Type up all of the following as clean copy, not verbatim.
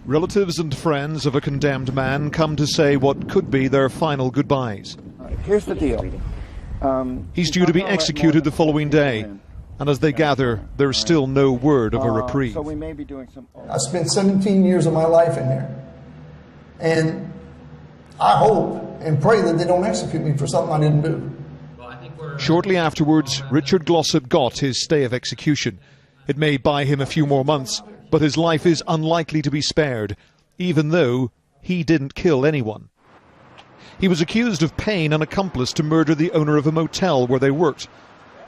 Relatives and friends of a condemned man come to say what could be their final goodbyes. Here's the deal. He's due to be executed the following day, and as they gather, there's still no word of a reprieve. So we may be doing some. I spent 17 years of my life in there, and I hope and pray that they don't execute me for something I didn't do. Shortly afterwards, Richard Glossip got his stay of execution. It may buy him a few more months, but his life is unlikely to be spared, even though he didn't kill anyone. He was accused of paying an accomplice to murder the owner of a motel where they worked.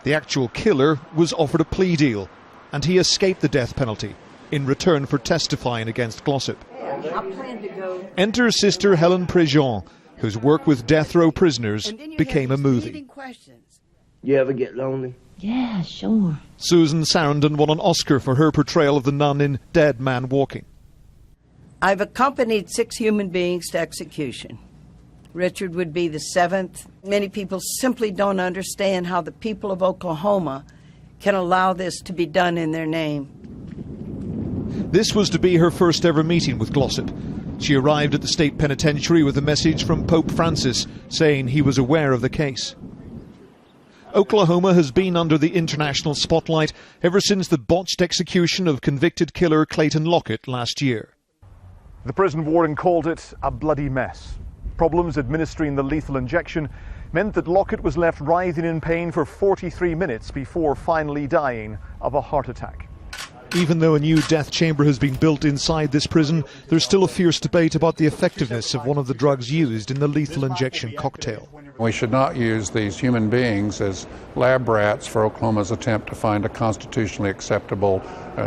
The actual killer was offered a plea deal, and he escaped the death penalty in return for testifying against Glossip. Enter Sister Helen Prejean, whose work with death row prisoners became a movie. You ever get lonely? Yeah, sure. Susan Sarandon won an Oscar for her portrayal of the nun in Dead Man Walking. I've accompanied 6 human beings to execution. Richard would be the 7th. Many people simply don't understand how the people of Oklahoma can allow this to be done in their name. This was to be her first ever meeting with Glossip. She arrived at the state penitentiary with a message from Pope Francis saying he was aware of the case. Oklahoma has been under the international spotlight ever since the botched execution of convicted killer Clayton Lockett last year. The prison warden called it a bloody mess. Problems administering the lethal injection meant that Lockett was left writhing in pain for 43 minutes before finally dying of a heart attack. Even though a new death chamber has been built inside this prison, there's still a fierce debate about the effectiveness of one of the drugs used in the lethal injection cocktail. We should not use these human beings as lab rats for Oklahoma's attempt to find a constitutionally acceptable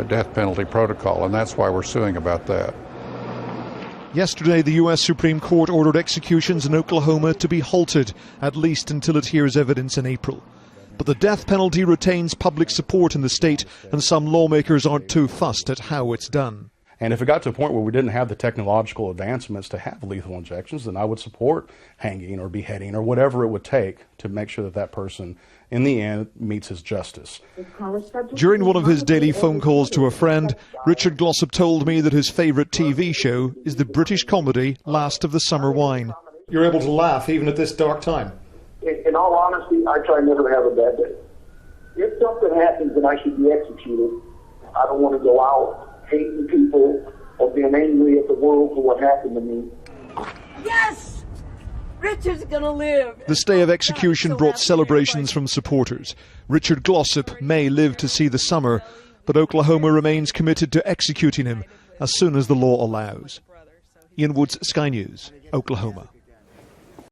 death penalty protocol, and that's why we're suing about that. Yesterday, the U.S. Supreme Court ordered executions in Oklahoma to be halted, at least until it hears evidence in April. But the death penalty retains public support in the state, and some lawmakers aren't too fussed at how it's done. And if it got to a point where we didn't have the technological advancements to have lethal injections, then I would support hanging or beheading or whatever it would take to make sure that that person, in the end, meets his justice. During one of his daily phone calls to a friend, Richard Glossip told me that his favourite TV show is the British comedy Last of the Summer Wine. You're able to laugh even at this dark time? In all honesty, I try never to have a bad day. If something happens and I should be executed, I don't want to go out hating people or being angry at the world for what happened to me. Yes! Richard's gonna live! The stay of execution brought celebrations from supporters. Richard Glossip may live to see the summer, but Oklahoma remains committed to executing him as soon as the law allows. Ian Woods, Sky News, Oklahoma.